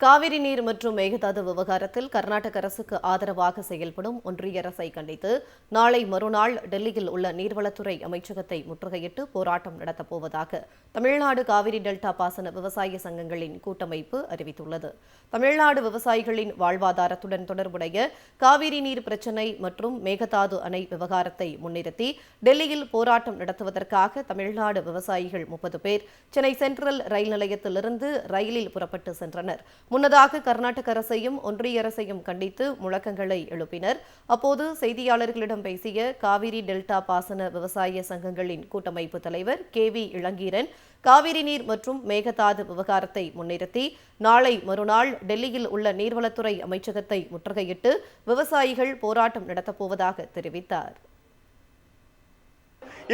காவிரி நீர் மற்றும் மேகதாது விவகாரத்தில் கர்நாடக அரசுக்கு ஆதரவாக செயல்படும் ஒன்றிய அரசை கண்டித்து நாளை மறுநாள் டெல்லியில் உள்ள நீர்வளத்துறை அமைச்சகத்தை முற்றுகையிட்டு போராட்டம் நடத்தப்போவதாக தமிழ்நாடு காவிரி டெல்டா பாசன விவசாய சங்கங்களின் கூட்டமைப்பு அறிவித்துள்ளது. தமிழ்நாடு விவசாயிகளின் வாழ்வாதாரத்துடன் தொடர்புடைய காவிரி நீர் பிரச்சினை மற்றும் மேகதாது அணை விவகாரத்தை முன்னிறுத்தி டெல்லியில் போராட்டம் நடத்துவதற்காக தமிழ்நாடு விவசாயிகள் 30 பேர் சென்னை சென்ட்ரல் ரயில் நிலையத்திலிருந்து ரயிலில் புறப்பட்டு சென்றனர். முன்னதாக கர்நாடக அரசையும் ஒன்றிய அரசையும் கண்டித்து முழக்கங்களை எழுப்பினர். அப்போது செய்தியாளர்களிடம் பேசிய காவிரி டெல்டா பாசன விவசாய சங்கங்களின் கூட்டமைப்பு தலைவர் KV இளங்கீரன், காவிரி நீர் மற்றும் மேகதாது விவகாரத்தை முன்னிறுத்தி நாளை மறுநாள் டெல்லியில் உள்ள நீர்வளத்துறை அமைச்சகத்தை முற்றுகையிட்டு விவசாயிகள் போராட்டம் நடத்தப்போவதாக தெரிவித்தார்.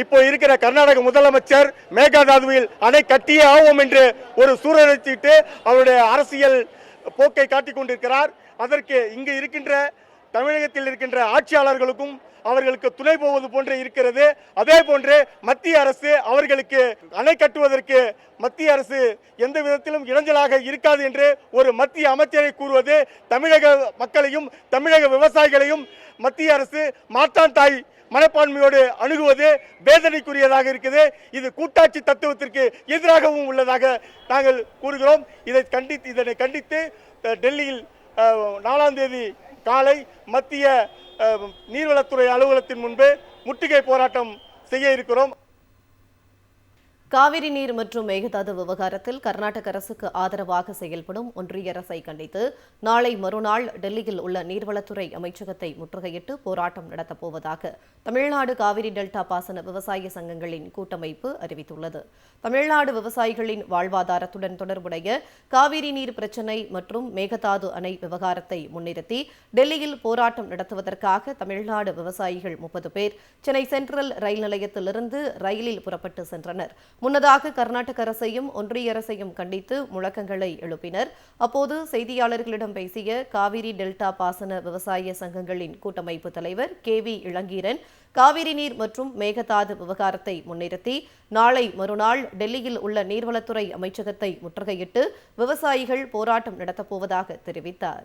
இப்போ இருக்கிற கர்நாடக முதலமைச்சர் மேகதாதுவில் அணை கட்டியே ஆவோம் என்று ஒரு சூழலிட்டு அவருடைய அரசியல் போக்கை காட்டிக் கொண்டிருக்கிறார். அதற்கு இங்கு இருக்கின்ற தமிழகத்தில் இருக்கின்ற ஆட்சியாளர்களுக்கும் அவர்களுக்கு துணை போவது போன்று இருக்கிறது. அதே போன்று மத்திய அரசு அவர்களுக்கு அணை கட்டுவதற்கு மத்திய அரசு எந்த விதத்திலும் இடைஞ்சலாக இருக்காது என்று ஒரு மத்திய அமைச்சரை கூறுவது தமிழக மக்களையும் தமிழக விவசாயிகளையும் மத்திய அரசு மாற்றான் தாய் மனப்பான்மையோடு அணுகுவது வேதனைக்குரியதாக இருக்குது. இது கூட்டாட்சி தத்துவத்திற்கு எதிராகவும் உள்ளதாக நாங்கள் கூறுகிறோம். இதனை கண்டித்து டெல்லியில் 4ஆம் தேதி காலை மத்திய நீர்வளத்துறை அலுவலகத்தின் முன்பு முற்றுகை போராட்டம் செய்ய இருக்கிறோம். காவிரி நீர் மற்றும் மேகதாது விவகாரத்தில் கர்நாடக அரசுக்கு ஆதரவாக செயல்படும் ஒன்றிய அரசை கண்டித்து நாளை மறுநாள் டெல்லியில் உள்ள நீர்வளத்துறை அமைச்சகத்தை முற்றுகையிட்டு போராட்டம் நடத்தப்போவதாக தமிழ்நாடு காவிரி டெல்டா பாசன விவசாய சங்கங்களின் கூட்டமைப்பு அறிவித்துள்ளது. தமிழ்நாடு விவசாயிகளின் வாழ்வாதாரத்துடன் தொடர்புடைய காவிரி நீர் பிரச்சினை மற்றும் மேகதாது அணை விவகாரத்தை முன்னிறுத்தி டெல்லியில் போராட்டம் நடத்துவதற்காக தமிழ்நாடு விவசாயிகள் 30 பேர் சென்னை சென்ட்ரல் ரயில் நிலையத்திலிருந்து ரயிலில் புறப்பட்டு சென்றனர். முன்னதாக கர்நாடக அரசையும் ஒன்றிய அரசையும் கண்டித்து முழக்கங்களை எழுப்பினர். அப்போது செய்தியாளர்களிடம் பேசிய காவிரி டெல்டா பாசன விவசாய சங்கங்களின் கூட்டமைப்பு தலைவர் KV இளங்கீரன், காவிரி நீர் மற்றும் மேகதாது விவகாரத்தை முன்னிறுத்தி நாளை மறுநாள் டெல்லியில் உள்ள நீர்வளத்துறை அமைச்சகத்தை முற்றுகையிட்டு விவசாயிகள் போராட்டம் நடத்தப்போவதாக தெரிவித்தார்.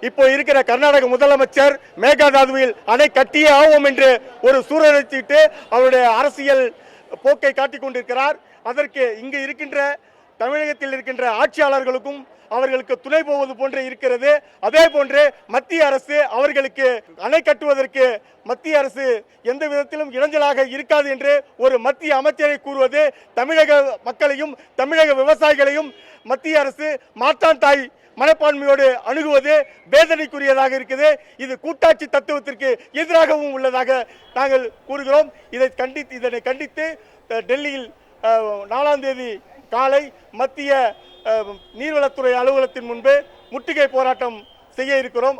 இப்போ இருக்கிற கர்நாடக முதலமைச்சர் மேகதாதுவில் அணை கட்டியே ஆவோம் என்று ஒரு சூழலிட்டு அவருடைய அரசியல் போக்கை காட்டிக் கொண்டிருக்கிறார். அதற்கு இங்கு இருக்கின்ற தமிழகத்தில் இருக்கின்ற ஆட்சியாளர்களுக்கும் அவர்களுக்கு துணை போவது போன்று இருக்கிறது. அதே போன்று மத்திய அரசு அவர்களுக்கு அணை கட்டுவதற்கு மத்திய அரசு எந்த விதத்திலும் இடைஞ்சலாக இருக்காது என்று ஒரு மத்திய அமைச்சரை கூறுவது தமிழக மக்களையும் தமிழக விவசாயிகளையும் மத்திய அரசு மாற்றான் தாய் மனப்பான்மையோடு அணுகுவது வேதனைக்குரியதாக இருக்குது. இது கூட்டாட்சி தத்துவத்திற்கு எதிராகவும் உள்ளதாக நாங்கள் கூறுகிறோம். இதனை கண்டித்து டெல்லியில் 4ஆம் தேதி காலை மத்திய நீர்வளத்துறை அலுவலகத்தின் முன்பு முற்றுகை போராட்டம் செய்ய இருக்கிறோம்.